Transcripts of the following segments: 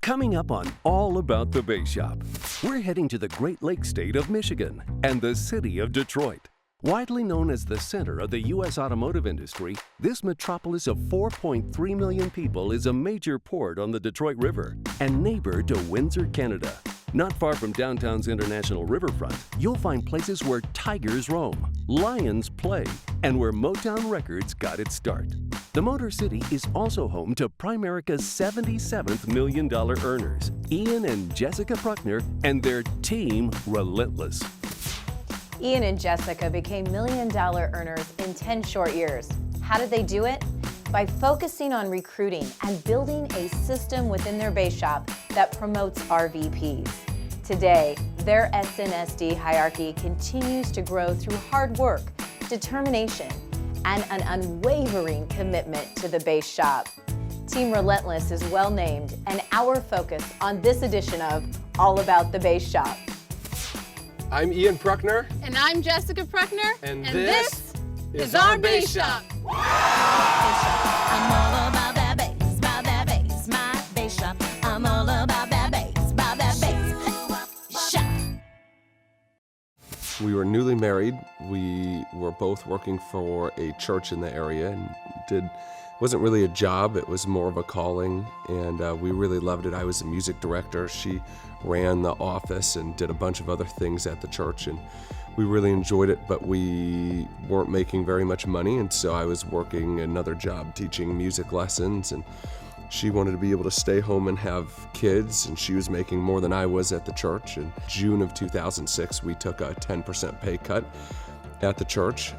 Coming up on All About the Base Shop, we're heading to the Great Lakes state of Michigan and the city of Detroit. Widely known as the center of the U.S. automotive industry, this metropolis of 4.3 million people is a major port on the Detroit River and neighbor to Windsor, Canada. Not far from downtown's International Riverfront, you'll find places where tigers roam, lions play, and where Motown Records got its start. The Motor City is also home to Primerica's $77th million earners, Ian and Jessica Prukner, and their team Relentless. Ian and Jessica became million-dollar earners in 10 short years. How did they do it? By focusing on recruiting and building a system within their base shop that promotes RVPs. Today, their SNSD hierarchy continues to grow through hard work, determination, and an unwavering commitment to the base shop. Team Relentless is well named, and our focus on this edition of All About the Base Shop. I'm Ian Prukner. And I'm Jessica Prukner. And this is our Base Shop. I'm all about that bass, my base shop. I'm all about that bass shop. We were newly married. We were both working for a church in the area and wasn't really a job, it was more of a calling, and we really loved it. I was a music director. She ran the office and did a bunch of other things at the church, and we really enjoyed it, but we weren't making very much money, and so I was working another job teaching music lessons, and she wanted to be able to stay home and have kids, and she was making more than I was at the church. In June of 2006, we took a 10% pay cut at the church,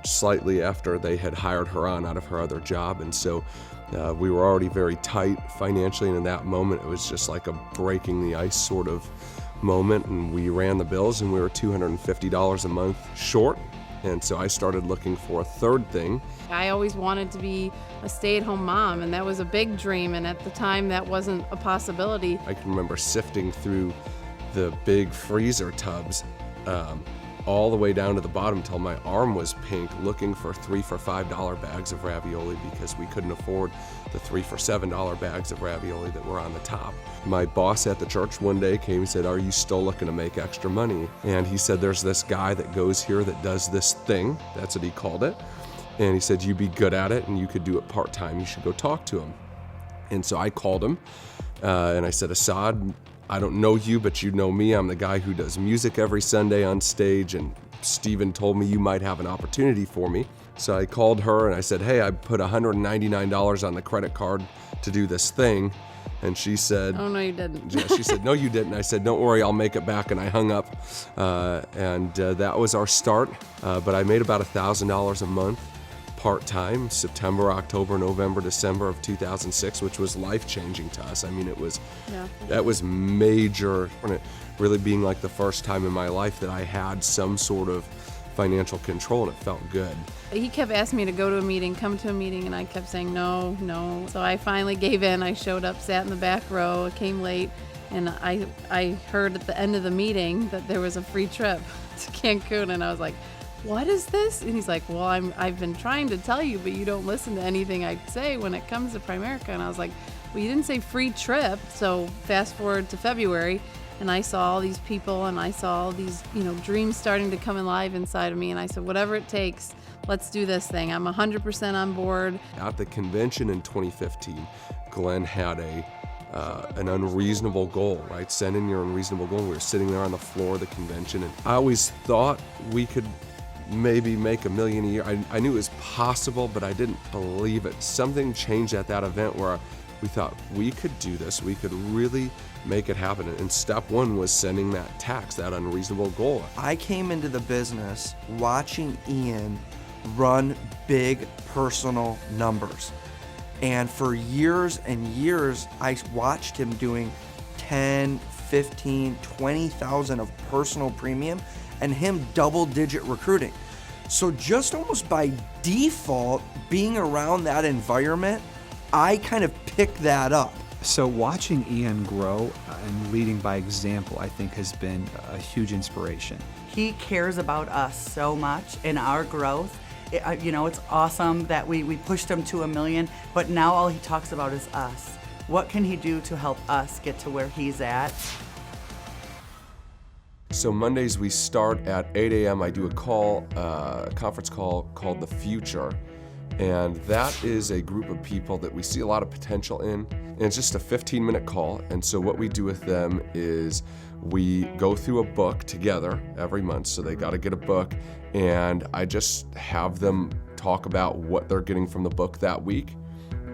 slightly after they had hired her on out of her other job, and so we were already very tight financially, and in that moment it was just like a breaking the ice sort of moment, and we ran the bills and we were $250 a month short, and so I started looking for a third thing. I always wanted to be a stay-at-home mom, and that was a big dream, and at the time that wasn't a possibility. I can remember sifting through the big freezer tubs all the way down to the bottom till my arm was pink, looking for $3 for $5 bags of ravioli because we couldn't afford the $3 for $7 bags of ravioli that were on the top. My boss at the church one day came and said, "Are you still looking to make extra money?" And he said, "There's this guy that goes here that does this thing," that's what he called it, and he said, "You'd be good at it and you could do it part-time, you should go talk to him." And so I called him and I said, "Assad, I don't know you, but you know me. I'm the guy who does music every Sunday on stage, and Steven told me you might have an opportunity for me." So I called her and I said, "Hey, I put $199 on the credit card to do this thing." And she said, "Oh, no, you didn't." Yeah, she said, "No, you didn't." I said, "Don't worry, I'll make it back." And I hung up. That was our start. But I made about $1,000 a month part-time, September, October, November, December of 2006, which was life-changing to us. I mean, that was major, really being like the first time in my life that I had some sort of financial control, and it felt good. He kept asking me to go to a meeting, come to a meeting, and I kept saying no. So I finally gave in. I showed up, sat in the back row, came late, and I heard at the end of the meeting that there was a free trip to Cancun, and I was like, "What is this?" And he's like, "Well, I've been trying to tell you, but you don't listen to anything I say when it comes to Primerica." And I was like, "Well, you didn't say free trip." So fast forward to February, and I saw all these people, and I saw all these, dreams starting to come alive inside of me. And I said, "Whatever it takes, let's do this thing. I'm 100% on board." At the convention in 2015, Glenn had an unreasonable goal, right? Send in your unreasonable goal. We were sitting there on the floor of the convention, and I always thought we could maybe make $1 million a year. I knew it was possible, but I didn't believe it. Something changed at that event where we thought we could do this. We could really make it happen. And step one was sending that tax, that unreasonable goal. I came into the business watching Ian run big personal numbers. And for years and years, I watched him doing 10, 15, 20,000 of personal premium and him double-digit recruiting. So just almost by default, being around that environment, I kind of picked that up. So watching Ian grow and leading by example, I think, has been a huge inspiration. He cares about us so much and our growth. It's awesome that we pushed him to $1 million, but now all he talks about is us. What can he do to help us get to where he's at? So Mondays we start at 8 a.m. I do a conference call called The Future. And that is a group of people that we see a lot of potential in. And it's just a 15-minute call. And so what we do with them is we go through a book together every month. So they got to get a book. And I just have them talk about what they're getting from the book that week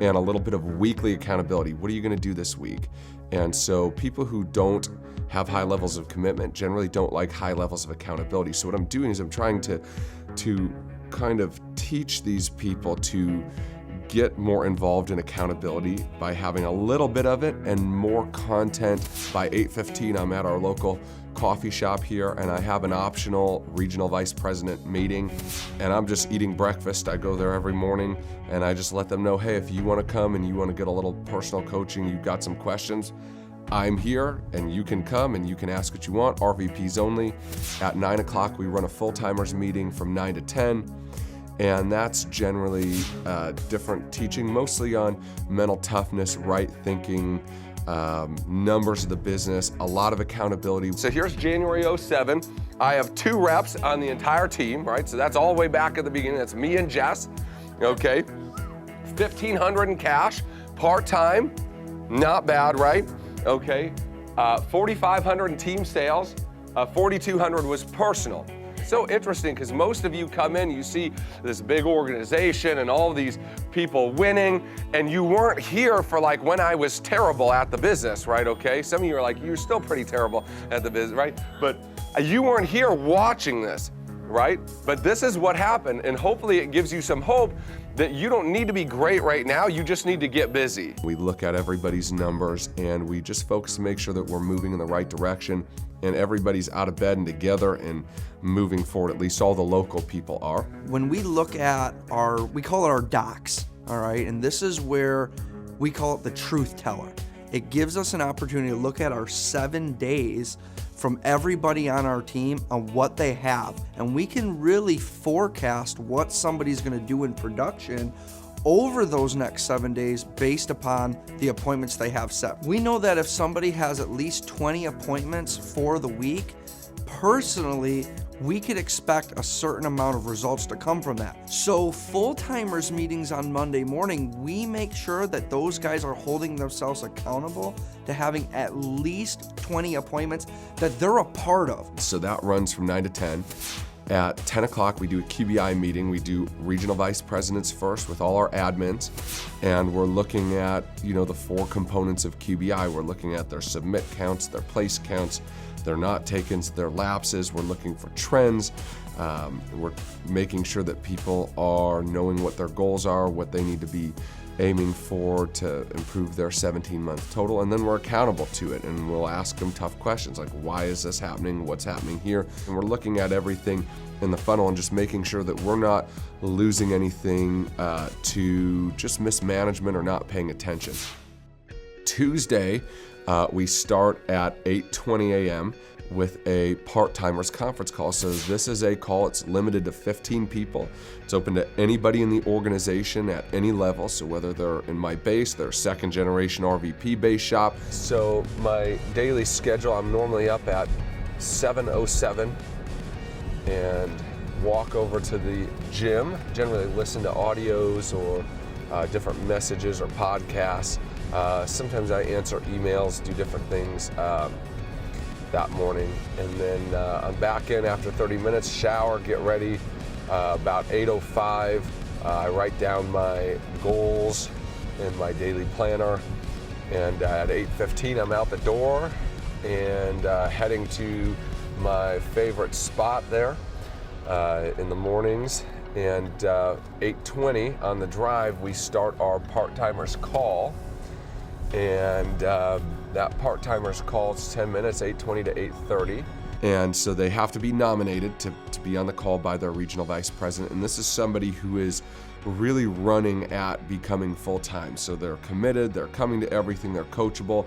and a little bit of weekly accountability. What are you going to do this week? And so people who don't have high levels of commitment generally don't like high levels of accountability. So what I'm doing is I'm trying to kind of teach these people to get more involved in accountability by having a little bit of it and more content. By 8:15, I'm at our local coffee shop here, and I have an optional regional vice president meeting, and I'm just eating breakfast. I go there every morning, and I just let them know, hey, if you want to come and you want to get a little personal coaching, you've got some questions, I'm here, and you can come and you can ask what you want. RVPs only. At 9 o'clock, we run a full-timers meeting from 9 to 10. And that's generally different teaching, mostly on mental toughness, right thinking, numbers of the business, a lot of accountability. So here's January 07. I have 2 reps on the entire team, right? So that's all the way back at the beginning. That's me and Jess, okay? $1,500 in cash, part-time, not bad, right? Okay, $4,500 in team sales, $4,200 was personal. So interesting, because most of you come in, you see this big organization and all these people winning, and you weren't here for like when I was terrible at the business, right? Okay, some of you are like, you're still pretty terrible at the business, right? But you weren't here watching this, right? But this is what happened, and hopefully it gives you some hope that you don't need to be great right now, you just need to get busy. We look at everybody's numbers and we just focus to make sure that we're moving in the right direction and everybody's out of bed and together and moving forward, at least all the local people are. When we look at we call it our docs, all right? And this is where we call it the truth teller. It gives us an opportunity to look at our 7 days from everybody on our team on what they have. And we can really forecast what somebody's gonna do in production over those next 7 days based upon the appointments they have set. We know that if somebody has at least 20 appointments for the week, personally, we could expect a certain amount of results to come from that. So full-timers meetings on Monday morning, we make sure that those guys are holding themselves accountable to having at least 20 appointments that they're a part of. So that runs from 9 to 10. At 10 o'clock, we do a QBI meeting. We do regional vice presidents first with all our admins, and we're looking at, the 4 components of QBI. We're looking at their submit counts, their place counts, their not takens, their lapses. We're looking for trends. We're making sure that people are knowing what their goals are, what they need to be aiming for to improve their 17-month total, and then we're accountable to it, and we'll ask them tough questions like, why is this happening? What's happening here? And we're looking at everything in the funnel and just making sure that we're not losing anything to just mismanagement or not paying attention. Tuesday, we start at 8:20 a.m. with a part-timers conference call. So this is a call, it's limited to 15 people. It's open to anybody in the organization at any level. So whether they're in my base, they're second generation RVP base shop. So my daily schedule, I'm normally up at 7:07 and walk over to the gym, generally listen to audios or different messages or podcasts. Sometimes I answer emails, do different things that morning, and then I'm back in after 30 minutes, shower, get ready. About 8:05, I write down my goals in my daily planner, and at 8:15 I'm out the door and heading to my favorite spot there in the mornings. And 8:20 on the drive, we start our part-timers call. And that part-timers call is 10 minutes, 8:20 to 8:30. And so they have to be nominated to be on the call by their regional vice president. And this is somebody who is really running at becoming full-time. So they're committed, they're coming to everything, they're coachable.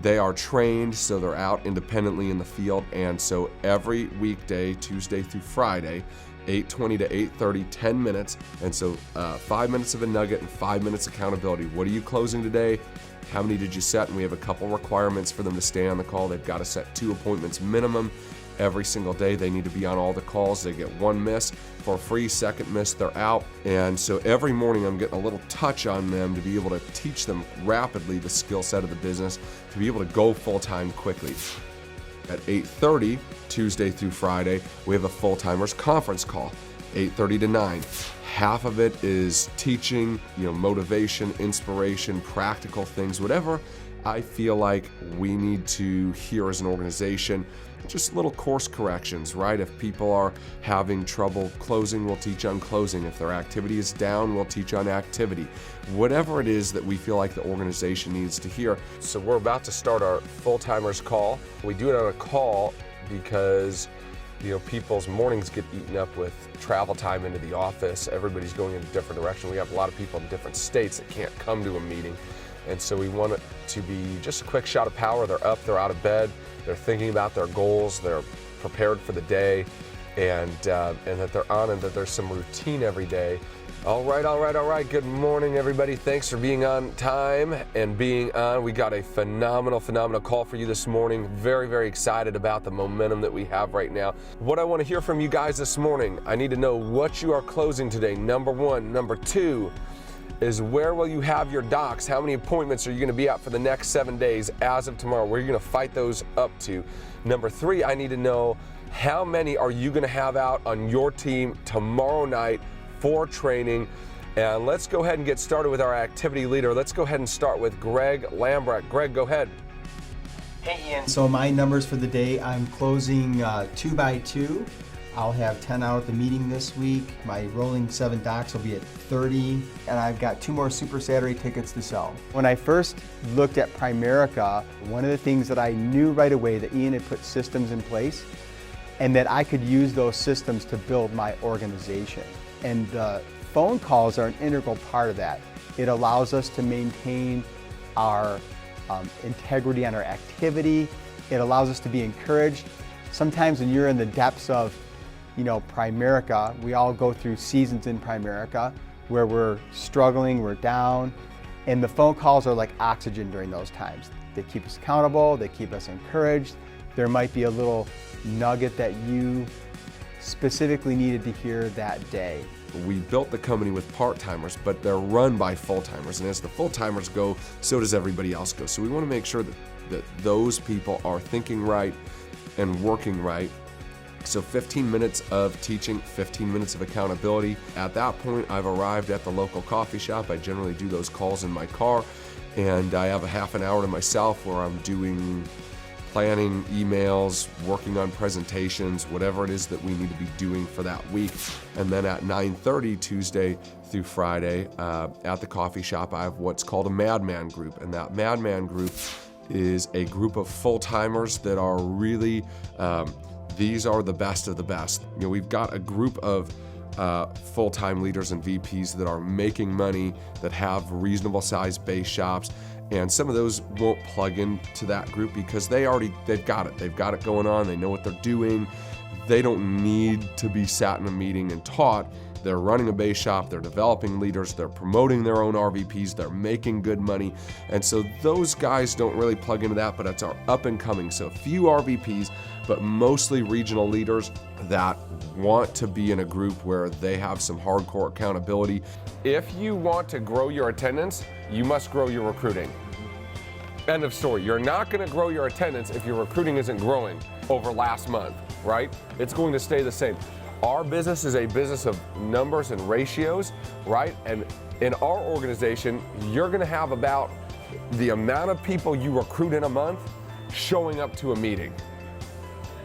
They are trained, so they're out independently in the field. And so every weekday, Tuesday through Friday, 8:20 to 8:30, 10 minutes. And so 5 minutes of a nugget and 5 minutes accountability. What are you closing today? How many did you set? And we have a couple requirements for them to stay on the call. They've got to set 2 appointments minimum every single day. They need to be on all the calls. They get 1 miss for free, second miss, they're out. And so every morning I'm getting a little touch on them to be able to teach them rapidly the skill set of the business, to be able to go full-time quickly. At 8:30, Tuesday through Friday, we have a full-timers conference call, 8:30 to 9. Half of it is teaching, motivation, inspiration, practical things, whatever I feel like we need to hear as an organization. Just little course corrections, right? If people are having trouble closing, we'll teach on closing. If their activity is down, we'll teach on activity. Whatever it is that we feel like the organization needs to hear. So we're about to start our full-timers call. We do it on a call because people's mornings get eaten up with travel time into the office. Everybody's going in a different direction. We have a lot of people in different states that can't come to a meeting. And so we want it to be just a quick shot of power. They're up, they're out of bed, they're thinking about their goals, they're prepared for the day, and that they're on and that there's some routine every day. All right. Good morning, everybody. Thanks for being on time and being on. We got a phenomenal call for you this morning. Very, very excited about the momentum that we have right now. What I want to hear from you guys this morning, I need to know what you are closing today, number 1. Number 2, is where will you have your docs? How many appointments are you going to be at for the next 7 days as of tomorrow? Where are you going to fight those up to? Number 3, I need to know how many are you going to have out on your team tomorrow night for training? And let's go ahead and get started with our activity leader. Let's go ahead and start with Greg Lambrecht. Greg, go ahead. Hey Ian. So my numbers for the day, I'm closing 2 by 2. I'll have 10 out at the meeting this week. My rolling 7 docs will be at 30, and I've got 2 more Super Saturday tickets to sell. When I first looked at Primerica, one of the things that I knew right away that Ian had put systems in place and that I could use those systems to build my organization. And the phone calls are an integral part of that. It allows us to maintain our integrity on our activity. It allows us to be encouraged. Sometimes when you're in the depths of Primerica, we all go through seasons in Primerica where we're struggling, we're down, and the phone calls are like oxygen during those times. They keep us accountable, they keep us encouraged. There might be a little nugget that you specifically needed to hear that day. We built the company with part-timers, but they're run by full-timers, and as the full-timers go, so does everybody else go. So we want to make sure that those people are thinking right and working right. So 15 minutes of teaching, 15 minutes of accountability. At that point, I've arrived at the local coffee shop. I generally do those calls in my car, and I have a half an hour to myself where I'm doing planning, emails, working on presentations, whatever it is that we need to be doing for that week. And then at 9:30 Tuesday through Friday at the coffee shop, I have what's called a Madman group, and that Madman group is a group of full-timers that are really these are the best of the best. We've got a group of full-time leaders and VPs that are making money, that have reasonable sized base shops, and some of those won't plug into that group because they've got it going on. They know what they're doing. They don't need to be sat in a meeting and taught. They're running a base shop, they're developing leaders, they're promoting their own RVPs, they're making good money. And so those guys don't really plug into that, but it's our up and coming. So a few RVPs, but mostly regional leaders that want to be in a group where they have some hardcore accountability. If you want to grow your attendance, you must grow your recruiting. End of story. You're not going to grow your attendance if your recruiting isn't growing over last month, right? It's going to stay the same. Our business is a business of numbers and ratios, right? And in our organization, you're going to have about the amount of people you recruit in a month showing up to a meeting.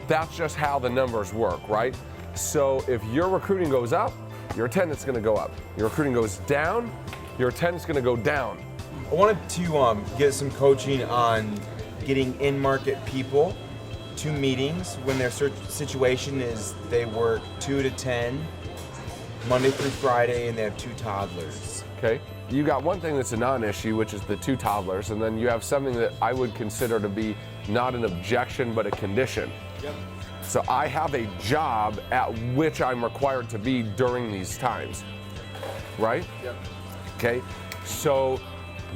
That's just how the numbers work, right? So if your recruiting goes up, your attendance is going to go up. Your recruiting goes down, your attendance is going to go down. I wanted to get some coaching on getting in-market people to meetings when their situation is they work 2 to 10, Monday through Friday, and they have 2 toddlers. Okay. You got one thing that's a non-issue, which is the 2 toddlers, and then you have something that I would consider to be not an objection, but a condition. Yep. So I have a job at which I'm required to be during these times, right? Yep. Okay, so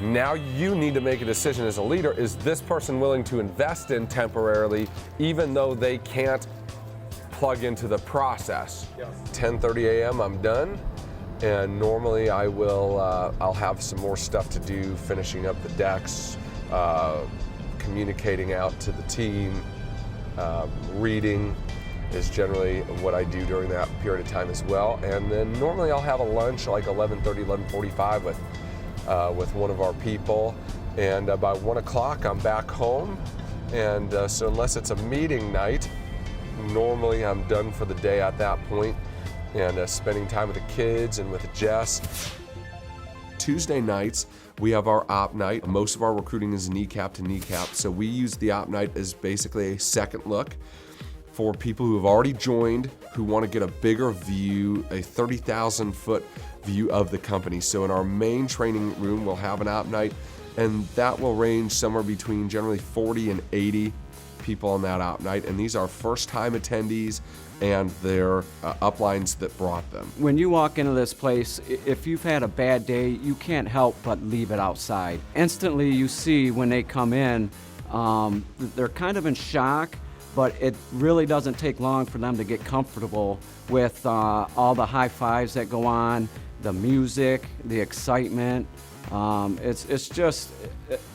now you need to make a decision as a leader. Is this person willing to invest in temporarily, even though they can't plug into the process? Yes. 10:30 a.m. I'm done, and normally I will. I'll have some more stuff to do, finishing up the decks, communicating out to the team, reading is generally what I do during that period of time as well. And then normally I'll have a lunch like 11:30, 11:45 with one of our people, and by 1 o'clock I'm back home. And so unless it's a meeting night, normally I'm done for the day at that point, and spending time with the kids and with Jess. Tuesday nights, we have our op night. Most of our recruiting is kneecap to kneecap, so we use the op night as basically a second look for people who have already joined, who want to get a bigger view, a 30,000-foot view of the company. So in our main training room, we'll have an op night, and that will range somewhere between generally 40 and 80 people on that op night, and these are first-time attendees and their uplines that brought them. When you walk into this place, if you've had a bad day, you can't help but leave it outside. Instantly you see when they come in, they're kind of in shock, but it really doesn't take long for them to get comfortable with all the high fives that go on, the music, the excitement. It's just,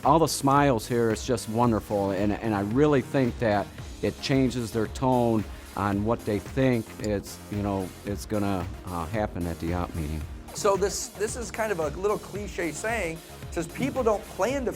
all the smiles here is just wonderful, and I really think that it changes their tone on what they think it's gonna happen at the op meeting. So this is kind of a little cliche saying. It says people don't plan to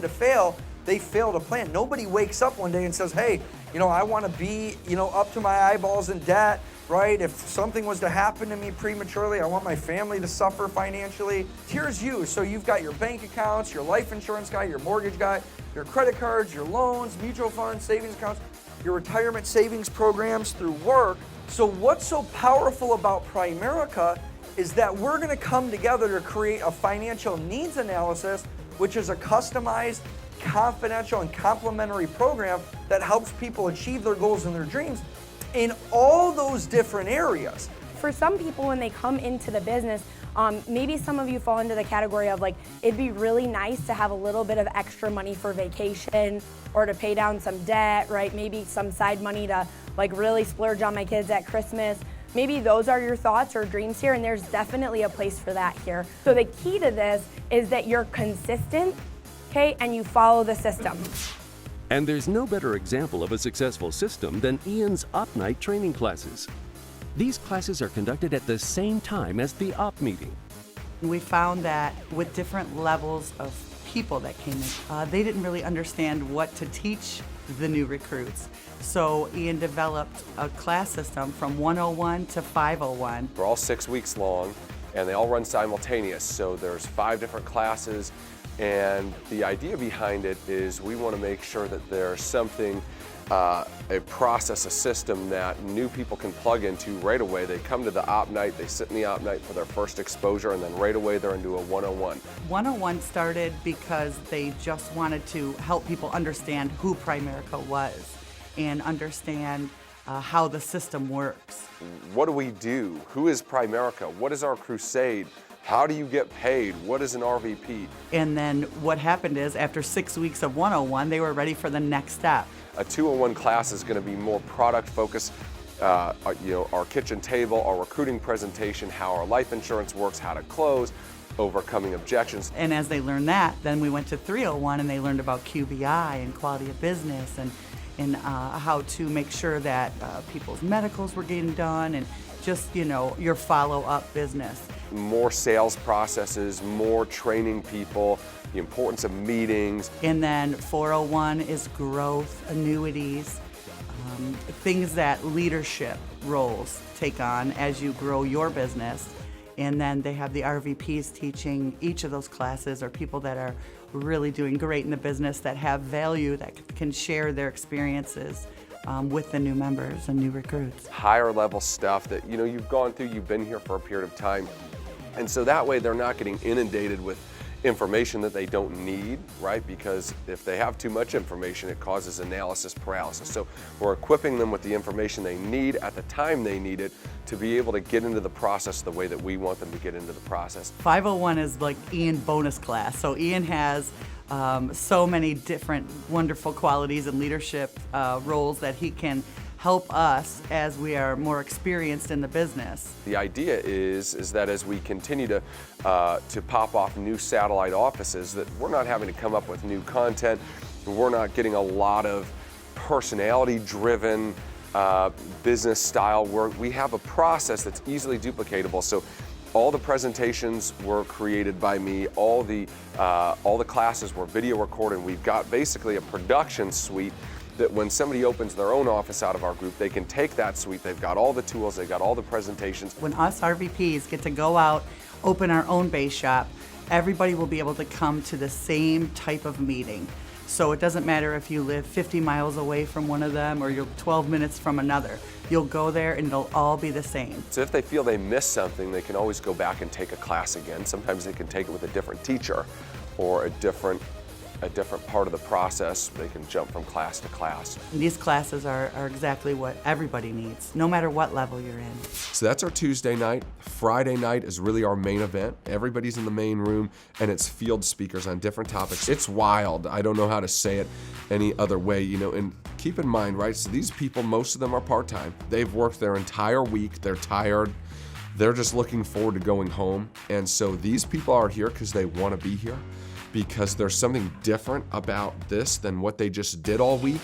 fail, they fail to plan. Nobody wakes up one day and says, hey, I want to be, up to my eyeballs in debt, right? If something was to happen to me prematurely, I want my family to suffer financially. Here's you. So you've got your bank accounts, your life insurance guy, your mortgage guy, your credit cards, your loans, mutual funds, savings accounts, your retirement savings programs through work. So what's so powerful about Primerica is that we're going to come together to create a financial needs analysis, which is a customized, confidential, and complementary program that helps people achieve their goals and their dreams in all those different areas. For some people, when they come into the business, maybe some of you fall into the category of it'd be really nice to have a little bit of extra money for vacation or to pay down some debt, right? Maybe some side money to really splurge on my kids at Christmas. Maybe those are your thoughts or dreams here, and there's definitely a place for that here. So the key to this is that you're consistent, okay, and you follow the system. And there's no better example of a successful system than Ian's Op Night training classes. These classes are conducted at the same time as the op meeting. We found that with different levels of people that came in, they didn't really understand what to teach the new recruits. So Ian developed a class system from 101 to 501. They're all 6 weeks long, and they all run simultaneous. So there's 5 different classes, and the idea behind it is we want to make sure that there's something, a process, a system that new people can plug into right away. They come to the op night, they sit in the op night for their first exposure, and then right away they're into a 101. 101 started because they just wanted to help people understand who Primerica was and understand how the system works. What do we do? Who is Primerica? What is our crusade? How do you get paid? What is an RVP? And then what happened is after 6 weeks of 101, they were ready for the next step. A 201 class is going to be more product focused. Our kitchen table, our recruiting presentation, how our life insurance works, how to close, overcoming objections. And as they learned that, then we went to 301 and they learned about QBI and quality of business and how to make sure that people's medicals were getting done and just, your follow-up business. More sales processes, more training people, the importance of meetings. And then 401 is growth, annuities, things that leadership roles take on as you grow your business. And then they have the RVPs teaching each of those classes, or people that are really doing great in the business, that have value, that can share their experiences with the new members and new recruits. Higher level stuff that you've gone through, you've been here for a period of time. And so that way they're not getting inundated with information that they don't need, right? Because if they have too much information, it causes analysis paralysis. So we're equipping them with the information they need at the time they need it to be able to get into the process the way that we want them to get into the process. 501 is like Ian bonus class. So Ian has so many different wonderful qualities and leadership roles that he can help us as we are more experienced in the business. The idea is that as we continue to pop off new satellite offices, that we're not having to come up with new content. We're not getting a lot of personality-driven business style work. We have a process that's easily duplicatable. So all the presentations were created by me. All the classes were video recorded. We've got basically a production suite that when somebody opens their own office out of our group, they can take that suite. They've got all the tools, they've got all the presentations. When us RVPs get to go out, open our own base shop, everybody will be able to come to the same type of meeting. So it doesn't matter if you live 50 miles away from one of them or you're 12 minutes from another. You'll go there and it'll all be the same. So if they feel they missed something, they can always go back and take a class again. Sometimes they can take it with a different teacher or a different part of the process. They can jump from class to class. These classes are exactly what everybody needs, no matter what level you're in. So that's our Tuesday night. Friday night is really our main event. Everybody's in the main room and it's field speakers on different topics. It's wild. I don't know how to say it any other way, and keep in mind, right, so these people, most of them are part-time. They've worked their entire week, they're tired, they're just looking forward to going home. And so these people are here because they want to be here, because there's something different about this than what they just did all week.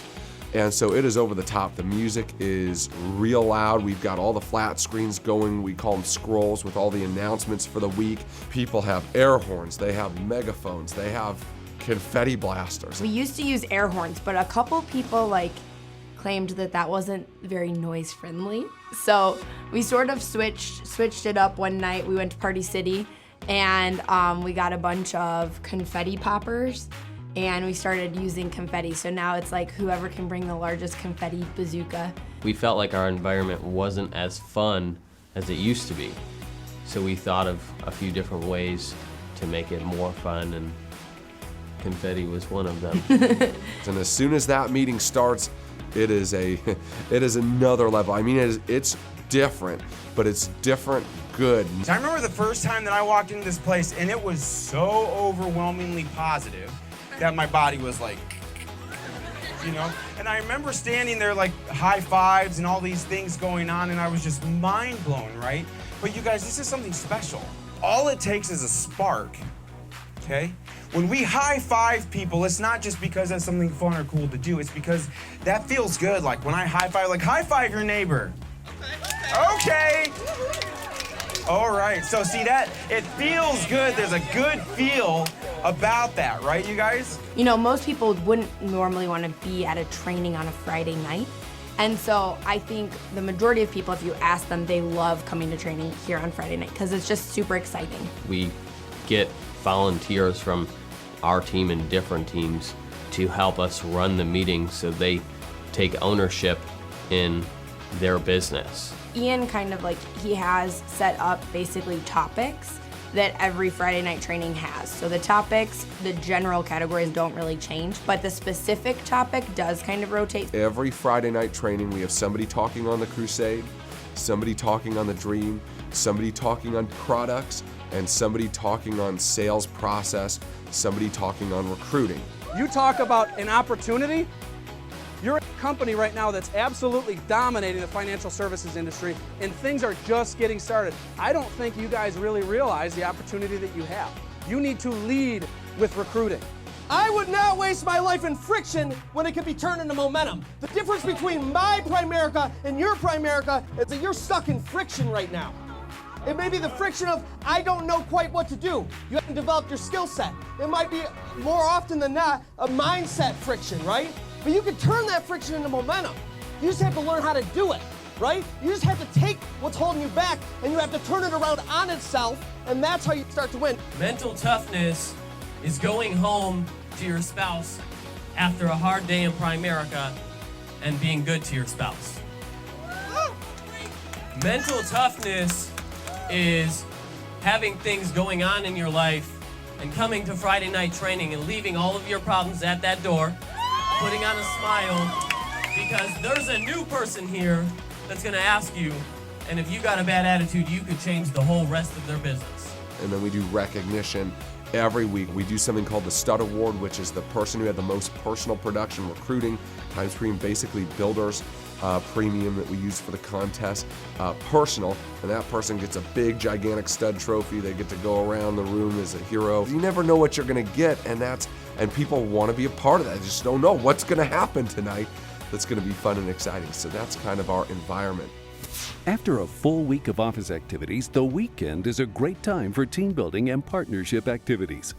And so it is over the top. The music is real loud. We've got all the flat screens going. We call them scrolls with all the announcements for the week. People have air horns, they have megaphones, they have confetti blasters. We used to use air horns, but a couple people claimed that wasn't very noise friendly. So we sort of switched it up one night. We went to Party City and we got a bunch of confetti poppers and we started using confetti. So now it's like whoever can bring the largest confetti bazooka. We felt like our environment wasn't as fun as it used to be. So we thought of a few different ways to make it more fun, and confetti was one of them. And as soon as that meeting starts, it is another level. I mean, it's different, but it's different good. So I remember the first time that I walked into this place, and it was so overwhelmingly positive that my body was like, And I remember standing there like high fives and all these things going on, and I was just mind blown, right? But you guys, this is something special. All it takes is a spark, okay? When we high five people, it's not just because that's something fun or cool to do. It's because that feels good. Like when I high five your neighbor. Okay. All right. So see that? It feels good. There's a good feel about that, right, you guys? Most people wouldn't normally want to be at a training on a Friday night. And so I think the majority of people, if you ask them, they love coming to training here on Friday night because it's just super exciting. We get volunteers from our team and different teams to help us run the meetings so they take ownership in their business. Ian he has set up basically topics that every Friday night training has. So the topics, the general categories don't really change, but the specific topic does kind of rotate. Every Friday night training, we have somebody talking on the crusade, somebody talking on the dream, somebody talking on products, and somebody talking on sales process, somebody talking on recruiting. You talk about an opportunity. You're a company right now that's absolutely dominating the financial services industry, and things are just getting started. I don't think you guys really realize the opportunity that you have. You need to lead with recruiting. I would not waste my life in friction when it could be turned into momentum. The difference between my Primerica and your Primerica is that you're stuck in friction right now. It may be the friction of, I don't know quite what to do. You haven't developed your skill set. It might be, more often than not, a mindset friction, right? But you can turn that friction into momentum. You just have to learn how to do it, right? You just have to take what's holding you back and you have to turn it around on itself, and that's how you start to win. Mental toughness is going home to your spouse after a hard day in Primerica and being good to your spouse. Mental toughness is having things going on in your life and coming to Friday night training and leaving all of your problems at that door, putting on a smile, because there's a new person here that's gonna ask you, and if you got a bad attitude, you could change the whole rest of their business. And then we do recognition every week. We do something called the Stud Award, which is the person who had the most personal production recruiting, times premium, basically builders premium that we use for the contest, personal, and that person gets a big gigantic stud trophy. They get to go around the room as a hero. You never know what you're gonna get, and people want to be a part of that. They just don't know what's gonna happen tonight. That's gonna be fun and exciting. So that's kind of our environment. After a full week of office activities, the weekend is a great time for team building and partnership activities.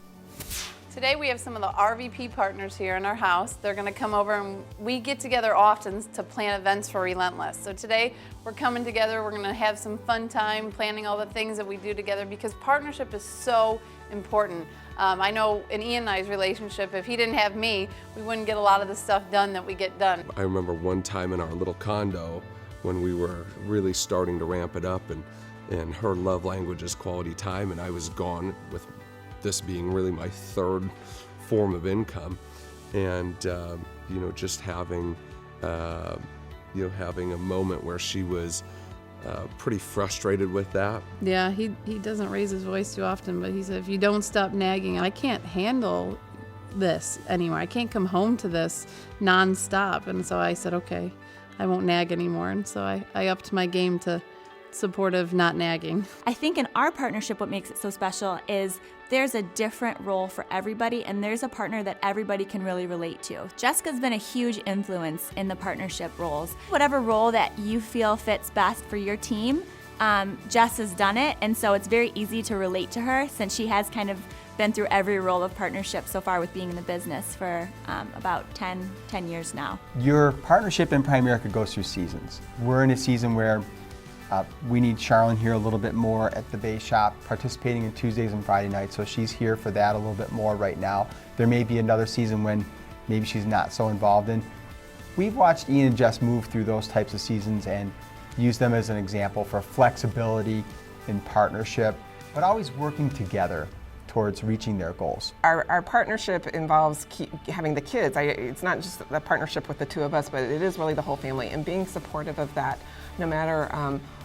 Today we have some of the RVP partners here in our house. They're going to come over, and we get together often to plan events for Relentless. So today we're coming together, we're going to have some fun time planning all the things that we do together, because partnership is so important. I know in Ian and I's relationship, if he didn't have me, we wouldn't get a lot of the stuff done that we get done. I remember one time in our little condo when we were really starting to ramp it up, and her love language is quality time, and I was gone, with this being really my third form of income, and just having having a moment where she was pretty frustrated with that. Yeah, he doesn't raise his voice too often, but he said, if you don't stop nagging, I can't handle this anymore. I can't come home to this nonstop. And so I said, okay, I won't nag anymore. And so I upped my game to supportive, not nagging. I think in our partnership, what makes it so special is there's a different role for everybody, and there's a partner that everybody can really relate to. Jessica's been a huge influence in the partnership roles. Whatever role that you feel fits best for your team, Jess has done it, and so it's very easy to relate to her, since she has kind of been through every role of partnership so far with being in the business for about 10 years now. Your partnership in Primerica goes through seasons. We're in a season where we need Charlene here a little bit more at the Base Shop, participating in Tuesdays and Friday nights, so she's here for that a little bit more right now. There may be another season when maybe she's not so involved in. We've watched Ian and Jess move through those types of seasons and use them as an example for flexibility in partnership, but always working together towards reaching their goals. Our partnership involves having the kids. It's not just a partnership with the two of us, but it is really the whole family, and being supportive of that, no matter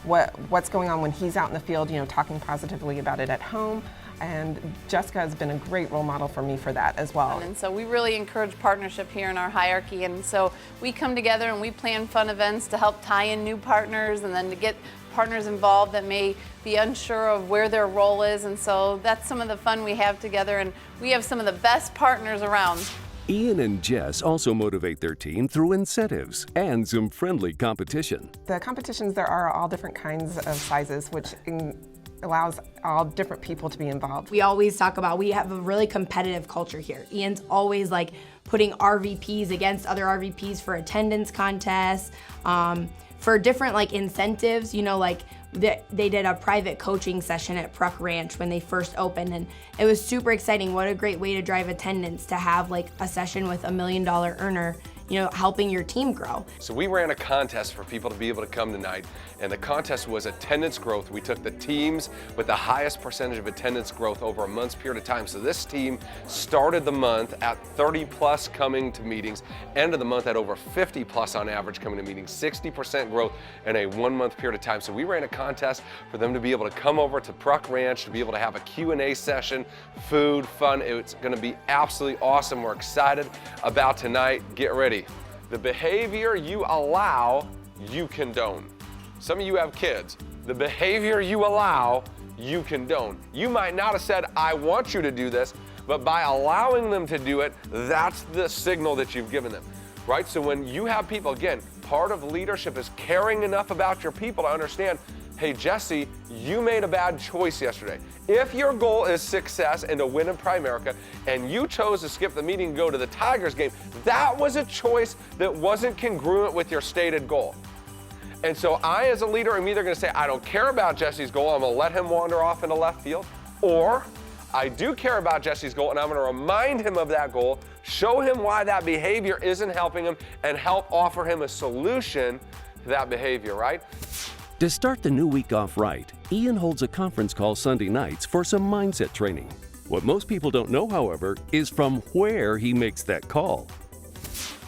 what's going on when he's out in the field, talking positively about it at home. And Jessica has been a great role model for me for that as well. And so we really encourage partnership here in our hierarchy, and so we come together and we plan fun events to help tie in new partners, and then to get partners involved that may be unsure of where their role is, and so that's some of the fun we have together, and we have some of the best partners around. Ian and Jess also motivate their team through incentives and some friendly competition. The competitions, there are all different kinds of sizes, which allows all different people to be involved. We always talk about, we have a really competitive culture here. Ian's always like putting RVPs against other RVPs for attendance contests, for different like incentives, like they did a private coaching session at Pruk Ranch when they first opened, and it was super exciting. What a great way to drive attendance, to have like a session with $1 million earner, helping your team grow. So we ran a contest for people to be able to come tonight, and the contest was attendance growth. We took the teams with the highest percentage of attendance growth over a month's period of time. So this team started the month at 30 plus coming to meetings, ended the month at over 50 plus on average coming to meetings, 60% growth in a 1 month period of time. So we ran a contest for them to be able to come over to Pruk Ranch, to be able to have a Q&A session, food, fun. It's gonna be absolutely awesome. We're excited about tonight. Get ready. The behavior you allow, you condone. Some of you have kids. The behavior you allow, you condone. You might not have said, I want you to do this, but by allowing them to do it, that's the signal that you've given them, right? So when you have people, again, part of leadership is caring enough about your people to understand, hey, Jesse, you made a bad choice yesterday. If your goal is success and to win in Primerica, and you chose to skip the meeting and go to the Tigers game, that was a choice that wasn't congruent with your stated goal. And so I, as a leader, am either gonna say, I don't care about Jesse's goal, I'm gonna let him wander off into left field, or I do care about Jesse's goal, and I'm gonna remind him of that goal, show him why that behavior isn't helping him, and help offer him a solution to that behavior, right? To start the new week off right, Ian holds a conference call Sunday nights for some mindset training. What most people don't know, however, is from where he makes that call.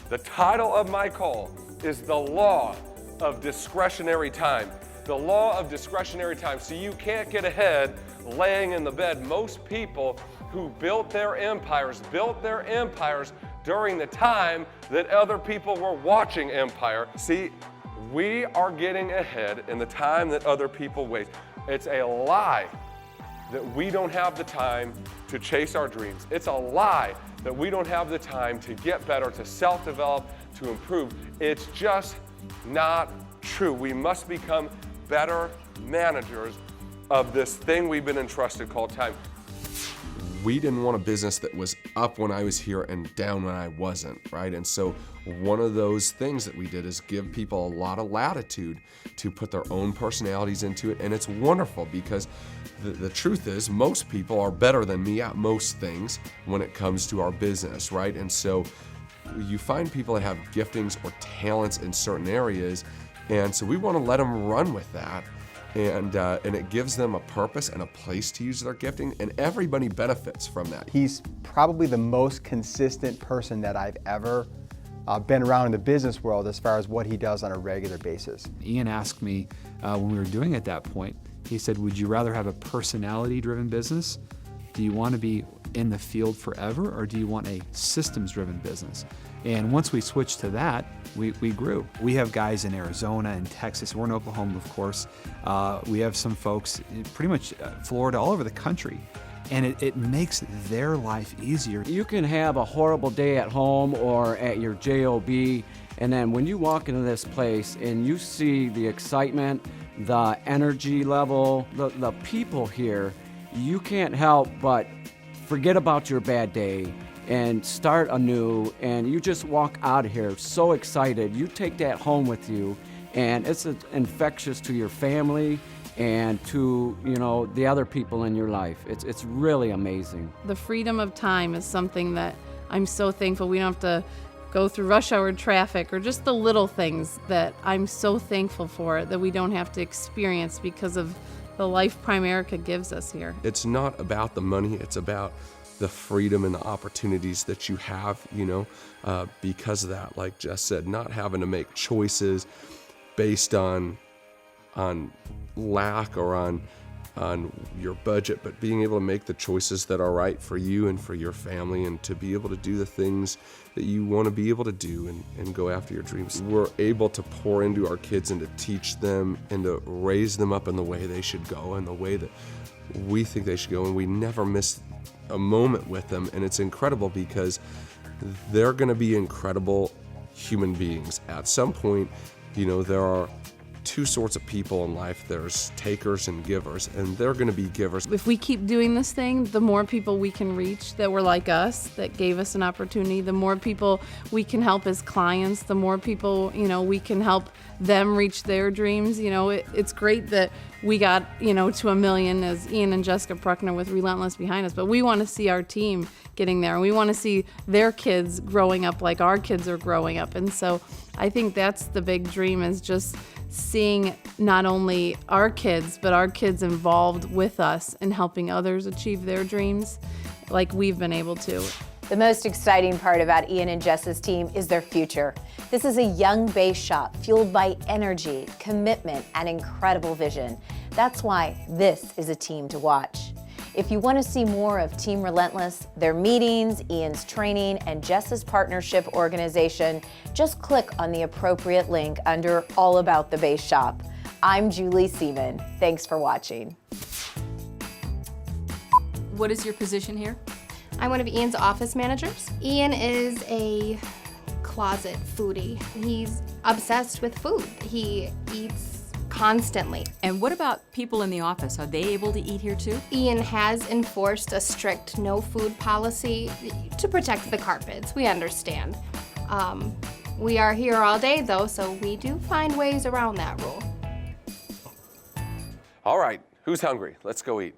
The title of my call is the law of discretionary time. The law of discretionary time. So you can't get ahead laying in the bed. Most people who built their empires during the time that other people were watching Empire. See, we are getting ahead in the time that other people waste. It's a lie that we don't have the time to chase our dreams. It's a lie that we don't have the time to get better, to self-develop, to improve. It's just not true. We must become better managers of this thing we've been entrusted called time. We didn't want a business that was up when I was here and down when I wasn't, right? And so one of those things that we did is give people a lot of latitude to put their own personalities into it. And it's wonderful because the truth is most people are better than me at most things when it comes to our business, right? And so you find people that have giftings or talents in certain areas. And so we want to let them run with that. And it gives them a purpose and a place to use their gifting, and everybody benefits from that. He's probably the most consistent person that I've ever been around in the business world as far as what he does on a regular basis. Ian asked me when we were doing it at that point, he said, would you rather have a personality-driven business? Do you want to be in the field forever, or do you want a systems-driven business? And once we switched to that, we grew. We have guys in Arizona and Texas. We're in Oklahoma, of course. We have some folks in pretty much Florida, all over the country. And it makes their life easier. You can have a horrible day at home or at your job, and then when you walk into this place and you see the excitement, the energy level, the people here, you can't help but forget about your bad day and start anew, and you just walk out of here so excited. You take that home with you, and it's infectious to your family and to, you know, the other people in your life. It's really amazing. The freedom of time is something that I'm so thankful. We don't have to go through rush hour traffic or just the little things that I'm so thankful for that we don't have to experience because of the life Primerica gives us here. It's not about the money, it's about the freedom and the opportunities that you have, you know, because of that, like Jess said, not having to make choices based on lack or on your budget, but being able to make the choices that are right for you and for your family, and to be able to do the things that you want to be able to do and go after your dreams. We're able to pour into our kids and to teach them and to raise them up in the way they should go and the way that we think they should go, and we never miss a moment with them. And it's incredible because they're going to be incredible human beings. At some point, you know, there are two sorts of people in life. There's takers and givers, and they're going to be givers. If we keep doing this thing, the more people we can reach that were like us, that gave us an opportunity, the more people we can help as clients, the more people, you know, we can help them reach their dreams. You know, it's great that we got, you know, to 1 million as Ian and Jessica Prukner with Relentless behind us, but we want to see our team getting there. We want to see their kids growing up like our kids are growing up. And so I think that's the big dream, is just seeing not only our kids, but our kids involved with us in helping others achieve their dreams like we've been able to. The most exciting part about Ian and Jess's team is their future. This is a young base shop fueled by energy, commitment, and incredible vision. That's why this is a team to watch. If you want to see more of Team Relentless, their meetings, Ian's training, and Jess's partnership organization, just click on the appropriate link under All About the Base Shop. I'm Julie Seaman. Thanks for watching. What is your position here? I'm one of Ian's office managers. Ian is a closet foodie. He's obsessed with food. He eats constantly. And what about people in the office? Are they able to eat here too? Ian has enforced a strict no food policy to protect the carpets. We understand. We are here all day though, so we do find ways around that rule. All right, who's hungry? Let's go eat.